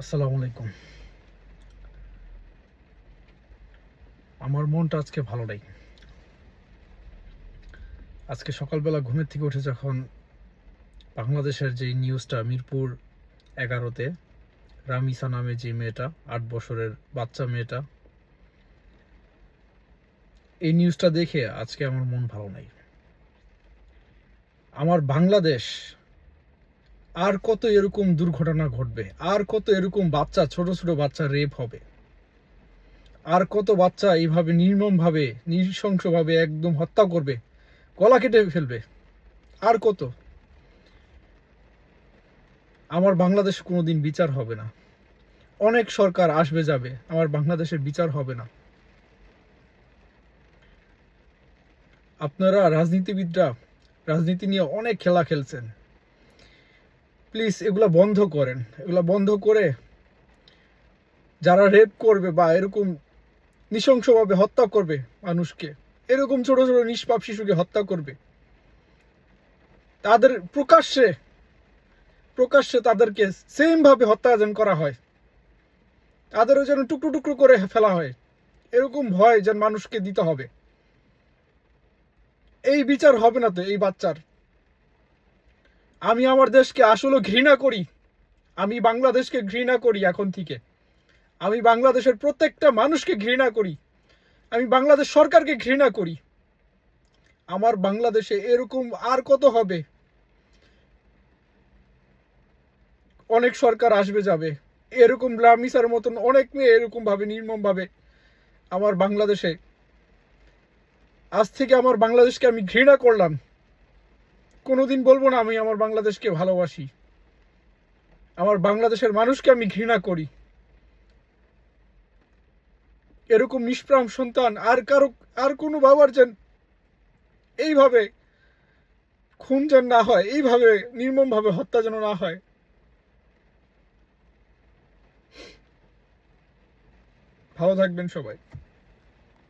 আসসালামু আলাইকুম। আমার মনটা আজকে ভালো নাই। আজকে সকালবেলা ঘুমের থেকে উঠে যখন বাংলাদেশের যে নিউজটা মিরপুর 11-তে রামিসা নামে যে মেয়েটা 8 বছরের বাচ্চা মেয়েটা, এই নিউজটা দেখে আজকে আমার মন ভালো নাই। আমার বাংলাদেশ আর কত এরকম দুর্ঘটনা ঘটবে, আর কত এরকম বাচ্চা, ছোট ছোট বাচ্চা রেপ হবে, আর কত বাচ্চা এইভাবে নির্মমভাবে নৃশংসভাবে একদম হত্যা করবে, গলা কেটে ফেলবে, আর কত। আমার বাংলাদেশ কোনোদিন বিচার হবে না। অনেক সরকার আসবে যাবে, আমার বাংলাদেশের বিচার হবে না। আপনারা রাজনীতিবিদরা রাজনীতি নিয়ে অনেক খেলা খেলছেন, প্লিজ এগুলা বন্ধ করেন। এগুলা বন্ধ করে যারা রেপ করবে বা এরকম নৃশংসভাবে হত্যা করবে মানুষকে, এরকম ছোট ছোট নিষ্পাপ শিশুকে হত্যা করবে, তাদের প্রকাশ্যে প্রকাশ্যে তাদেরকে সেম ভাবে হত্যা যেন করা হয়, তাদেরও যেন টুকরো টুকরো করে ফেলা হয়, এরকম ভয় যেন মানুষকে দিতে হবে। এই বিচার হবে না তো এই বাচ্চার। আমি আমার দেশকে আসলে ঘৃণা করি, আমি বাংলাদেশকে ঘৃণা করি এখন থেকে। আমি বাংলাদেশের প্রত্যেকটা মানুষকে ঘৃণা করি, আমি বাংলাদেশ সরকারকে ঘৃণা করি। আমার বাংলাদেশে এরকম আর কত হবে? অনেক সরকার আসবে যাবে, এরকম লামিসার মতন অনেক মেয়ে এরকম ভাবে নির্মম ভাবে আমার বাংলাদেশে। আজ থেকে আমার বাংলাদেশকে আমি ঘৃণা করলাম, কোনোদিন বলবো না আমি আমার বাংলাদেশকে ভালোবাসি। আমার বাংলাদেশের মানুষকে আমি ঘৃণা করি। এরকম নিষ্প্রাণ সন্তান আর কারো, আর কোনো বাবার যেন এইভাবে খুন যেন না হয়, এইভাবে নির্মমভাবে হত্যা যেন না হয়। ভালো থাকবেন সবাই।